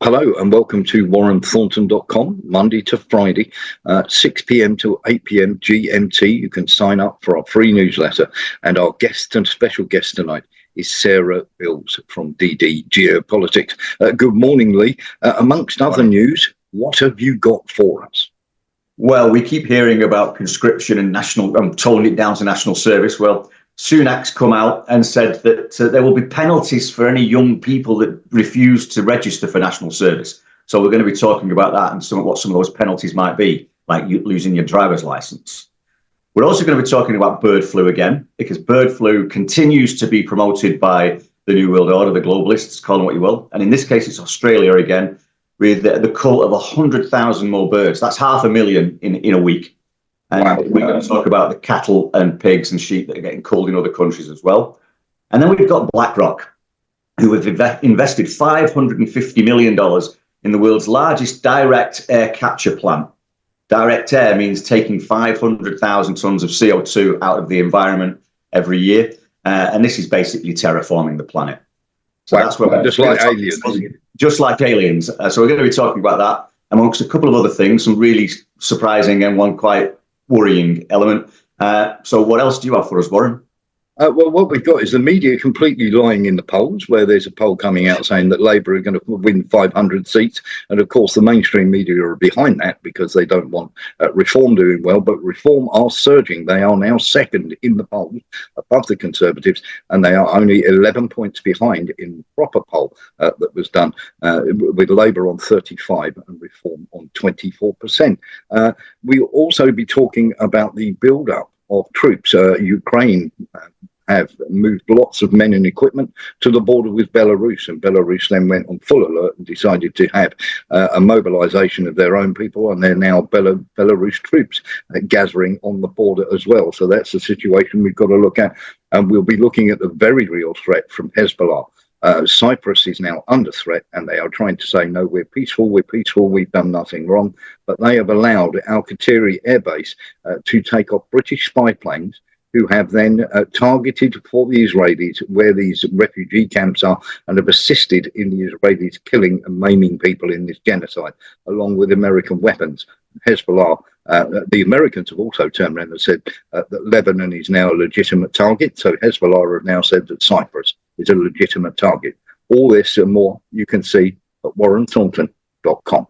Hello and welcome to warrenthornton.com, Monday to Friday, 6 p.m. to 8 p.m. GMT. You can sign up for our free newsletter. And our guest and special guest tonight is Sarah Bills from DD Geopolitics. Good morning, Lee. Amongst other news, what have you got for us? Well, we keep hearing about conscription and toning it down to national service. Well, Sunak's come out and said that there will be penalties for any young people that refuse to register for national service. So we're going to be talking about that and what some of those penalties might be, like you losing your driver's license. We're also going to be talking about bird flu again, because bird flu continues to be promoted by the New World Order, the globalists, call them what you will. And in this case, it's Australia again, with the cull of 100,000 more birds. That's 500,000 in a week. And wow. We're going to talk about the cattle and pigs and sheep that are getting culled in other countries as well. And then we've got BlackRock, who have invested $550 million in the world's largest direct air capture plant. Direct air means taking 500,000 tons of CO2 out of the environment every year. And this is basically terraforming the planet. So wow. That's where just like aliens. Just like aliens. So we're going to be talking about that, amongst a couple of other things, some really surprising and one quite worrying element. So what else do you have for us, Warren? Well, what we've got is the media completely lying in the polls, where there's a poll coming out saying that Labour are going to win 500 seats. And of course, the mainstream media are behind that because they don't want Reform doing well. But Reform are surging. They are now second in the polls above the Conservatives, and they are only 11 points behind in the proper poll that was done with Labour on 35 and Reform on 24%. We'll also be talking about the build-up of troops. Ukraine have moved lots of men and equipment to the border with Belarus, and Belarus then went on full alert and decided to have a mobilization of their own people, and they're now Belarus troops gathering on the border as well. So that's the situation we've got to look at, and we'll be looking at the very real threat from Hezbollah. Cyprus is now under threat, and they are trying to say, no, we're peaceful, we've done nothing wrong. But they have allowed Al-Qatiri Air Base to take off British spy planes, who have then targeted for the Israelis where these refugee camps are, and have assisted in the Israelis killing and maiming people in this genocide, along with American weapons. Hezbollah, the Americans have also turned around and said that Lebanon is now a legitimate target. So Hezbollah have now said that Cyprus is a legitimate target. All this and more you can see at warrenthornton.com.